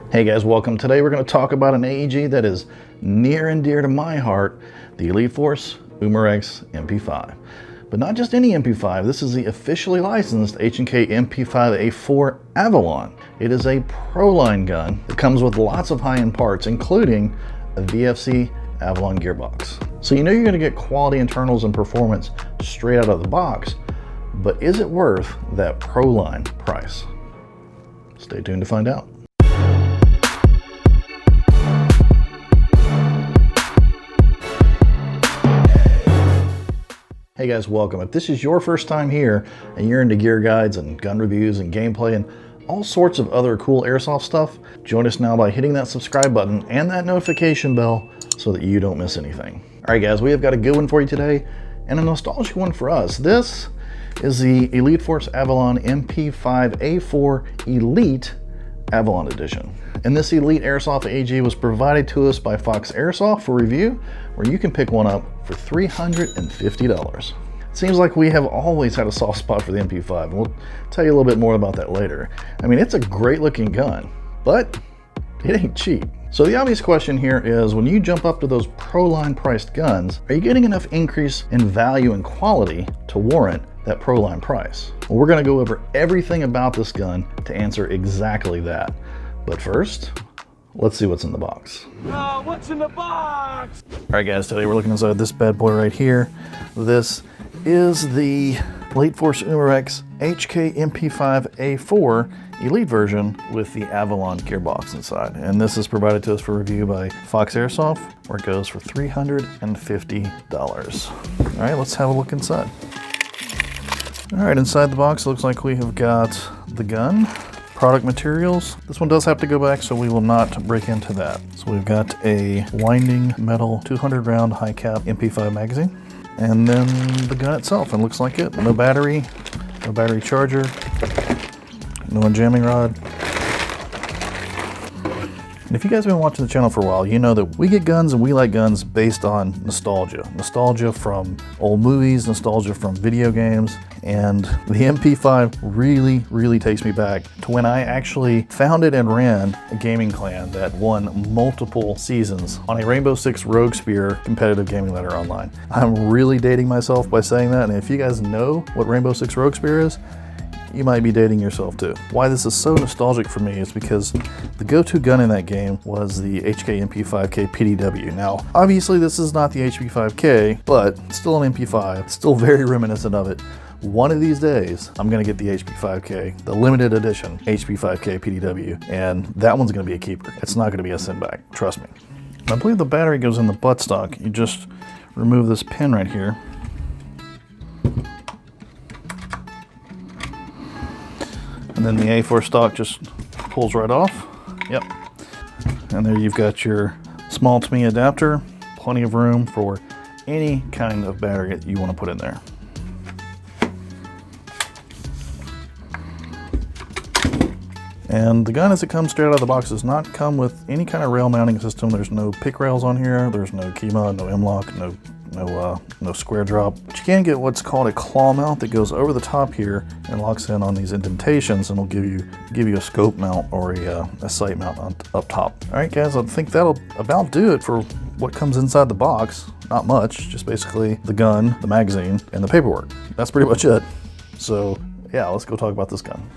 Hey guys, welcome. Today we're going to talk about an AEG that is near and dear to my heart, the Elite Force Umarex MP5. But not just any MP5, this is the officially licensed H&K MP5A4 Avalon. It is a pro-line gun that comes with lots of high-end parts, including a VFC Avalon Gearbox. So you know you're going to get quality internals and performance straight out of the box, but is it worth that pro-line price? Stay tuned to find out. Hey guys, welcome. If this is your first time here and you're into gear guides and gun reviews and gameplay and all sorts of other cool airsoft stuff, join us now by hitting that subscribe button and that notification bell so that you don't miss anything. All right guys, we have got a good one for you today and a nostalgic one for us. This is the Elite Force Avalon MP5A4 Elite Avalon Edition. And this Elite Airsoft AEG was provided to us by Fox Airsoft for review, where you can pick one up for $350. Seems like we have always had a soft spot for the MP5, and we'll tell you a little bit more about that later. I mean, it's a great looking gun, but it ain't cheap. So the obvious question here is, when you jump up to those pro-line priced guns, are you getting enough increase in value and quality to warrant that pro-line price? Well, we're gonna go over everything about this gun to answer exactly that. But first, let's see what's in the box. What's in the box? All right guys, today we're looking inside this bad boy right here. This is the Elite Force Umarex H&K MP5A4 Elite version with the Avalon Gearbox inside. And this is provided to us for review by Fox Airsoft, where it goes for $350. All right, let's have a look inside. All right, inside the box, looks like we have got the gun, product materials. This one does have to go back, so we will not break into that. So we've got a winding metal 200 round high cap MP5 magazine, and then the gun itself, and looks like it. No battery charger, no jamming rod. And if you guys have been watching the channel for a while, you know that we get guns and we like guns based on nostalgia. Nostalgia from old movies, nostalgia from video games, and the MP5 really takes me back to when I actually founded and ran a gaming clan that won multiple seasons on a Rainbow Six Rogue Spear competitive gaming ladder online. I'm really dating myself by saying that, and if you guys know what Rainbow Six Rogue Spear is, you might be dating yourself too. Why this is so nostalgic for me is because the go-to gun in that game was the H&K MP5K PDW. Now, obviously this is not the HP5K, but still an MP5, still very reminiscent of it. One of these days, I'm gonna get the HP5K, the limited edition HP5K PDW, and that one's gonna be a keeper. It's not gonna be a send back, trust me. I believe the battery goes in the buttstock. You just remove this pin right here. And then the A4 stock just pulls right off. Yep. And there you've got your small to me adapter, plenty of room for any kind of battery that you want to put in there. And the gun, as it comes straight out of the box, does not come with any kind of rail mounting system. There's no pick rails on here. There's no key mount, no M-lock, no square drop. But you can get what's called a claw mount that goes over the top here and locks in on these indentations, and will give you a scope mount or a sight mount up top. All right guys, I think that'll about do it for what comes inside the box. Not much, just basically the gun, the magazine, and the paperwork. That's pretty much it. So yeah, let's go talk about this gun.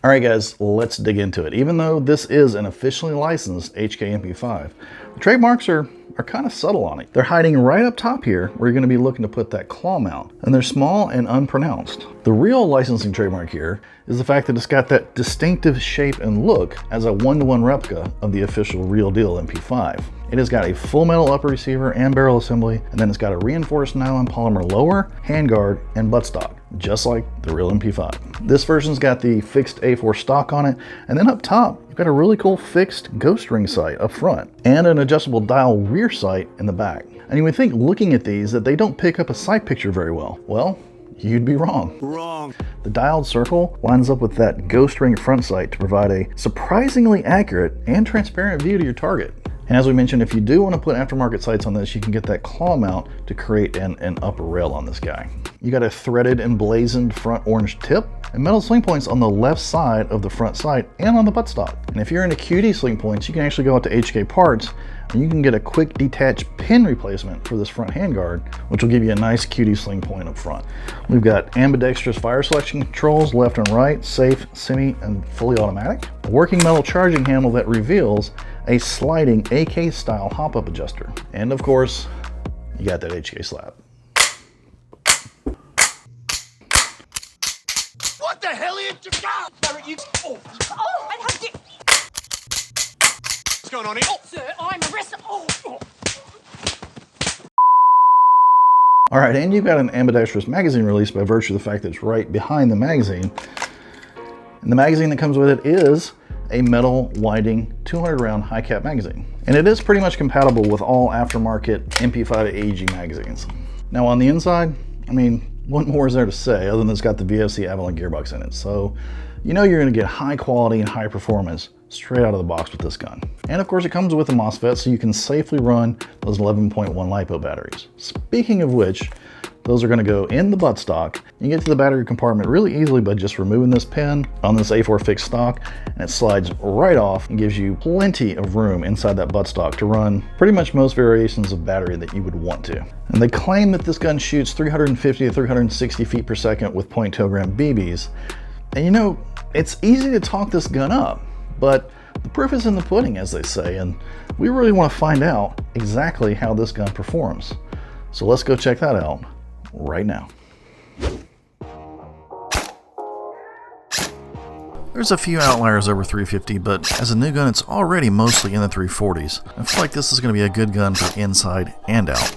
All right guys, let's dig into it. Even though this is an officially licensed H&K MP5, the trademarks are kind of subtle on it. They're hiding right up top here, where you're going to be looking to put that claw mount, and they're small and unpronounced. The real licensing trademark here is the fact that it's got that distinctive shape and look as a one-to-one replica of the official real deal MP5. It has got a full metal upper receiver and barrel assembly, and then it's got a reinforced nylon polymer lower, handguard, and buttstock, just like the real MP5. This version's got the fixed A4 stock on it, and then up top, you've got a really cool fixed ghost ring sight up front, and an adjustable dial rear sight in the back. And you would think, looking at these, that they don't pick up a sight picture very well. Well, you'd be wrong. The dialed circle lines up with that ghost ring front sight to provide a surprisingly accurate and transparent view to your target. And as we mentioned, if you do want to put aftermarket sights on this, you can get that claw mount to create an upper rail on this guy. You got a threaded and blazoned front orange tip and metal sling points on the left side of the front sight and on the buttstock. And if you're into QD sling points, you can actually go out to H&K Parts and you can get a quick detached pin replacement for this front handguard, which will give you a nice QD sling point up front. We've got ambidextrous fire selection controls, left and right, safe, semi, and fully automatic. A working metal charging handle that reveals a sliding AK style hop-up adjuster. And of course, you got that H&K slab. What the hell is your God? Barrett, you. Oh, I have to. what's going on here? Oh, Sir, I'm arrested. Oh. All right, and you've got an ambidextrous magazine release by virtue of the fact that it's right behind the magazine. And the magazine that comes with it is a metal Whiting 200 round high cap magazine. And it is pretty much compatible with all aftermarket MP5 AEG magazines. Now on the inside, I mean, what more is there to say other than it's got the VFC Avalon Gearbox in it. So you know you're gonna get high quality and high performance straight out of the box with this gun. And of course it comes with a MOSFET so you can safely run those 11.1 LiPo batteries. Speaking of which, those are gonna go in the buttstock. You get to the battery compartment really easily by just removing this pin on this A4 fixed stock, and it slides right off and gives you plenty of room inside that buttstock to run pretty much most variations of battery that you would want to. And they claim that this gun shoots 350 to 360 feet per second with .2 gram BBs. And you know, it's easy to talk this gun up, but the proof is in the pudding, as they say, and we really want to find out exactly how this gun performs. So let's go check that out right now. There's a few outliers over 350, but as a new gun, it's already mostly in the 340s. I feel like this is going to be a good gun for inside and out.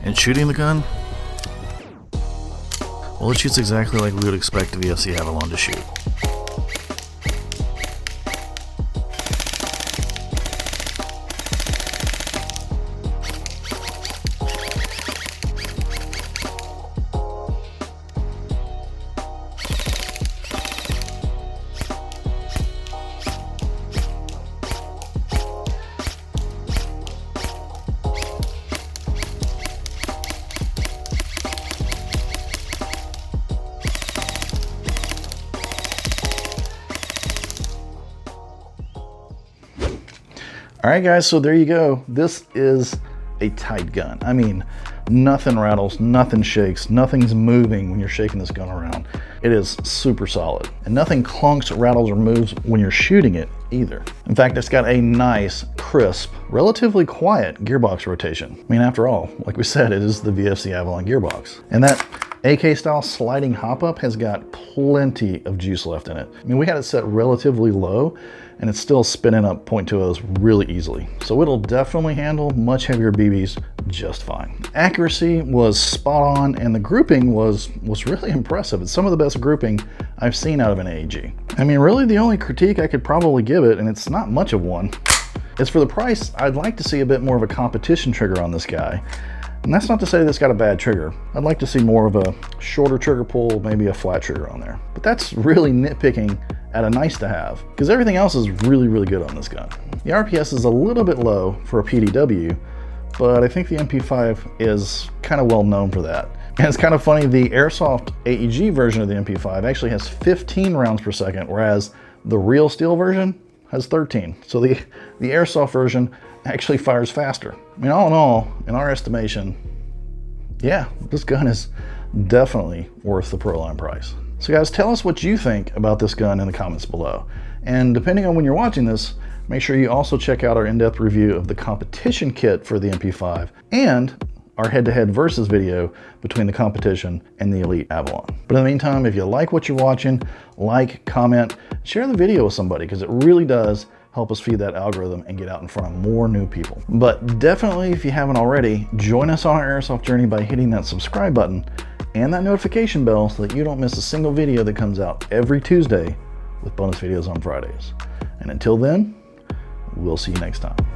And shooting the gun? Well, it shoots exactly like we would expect the VFC Avalon to shoot. All right, guys, so there you go. This is a tight gun. I mean, nothing rattles, nothing shakes, nothing's moving when you're shaking this gun around. It is super solid. And nothing clunks, rattles, or moves when you're shooting it either. In fact, it's got a nice, crisp, relatively quiet gearbox rotation. I mean, after all, like we said, it is the VFC Avalon Gearbox. And that AK style sliding hop up has got plenty of juice left in it. I mean, we had it set relatively low and it's still spinning up .20s really easily. So it'll definitely handle much heavier BBs just fine. Accuracy was spot on and the grouping was really impressive. It's some of the best grouping I've seen out of an AEG. I mean, really the only critique I could probably give it, and it's not much of one, is for the price, I'd like to see a bit more of a competition trigger on this guy. And that's not to say that it's got a bad trigger. I'd like to see more of a shorter trigger pull, maybe a flat trigger on there. But that's really nitpicking at a nice to have, because everything else is really, really good on this gun. The RPS is a little bit low for a PDW, but I think the MP5 is kind of well known for that. And it's kind of funny, the Airsoft AEG version of the MP5 actually has 15 rounds per second, whereas the real steel version has 13. So the Airsoft version actually fires faster. I mean, all in all, in our estimation, yeah, this gun is definitely worth the Proline price. So guys, tell us what you think about this gun in the comments below. And depending on when you're watching this, make sure you also check out our in-depth review of the competition kit for the MP5 and our head-to-head versus video between the competition and the Elite Avalon. But in the meantime, if you like what you're watching, like, comment, share the video with somebody, because it really does help us feed that algorithm and get out in front of more new people. But definitely, if you haven't already, join us on our Airsoft journey by hitting that subscribe button and that notification bell so that you don't miss a single video that comes out every Tuesday with bonus videos on Fridays. And until then, we'll see you next time.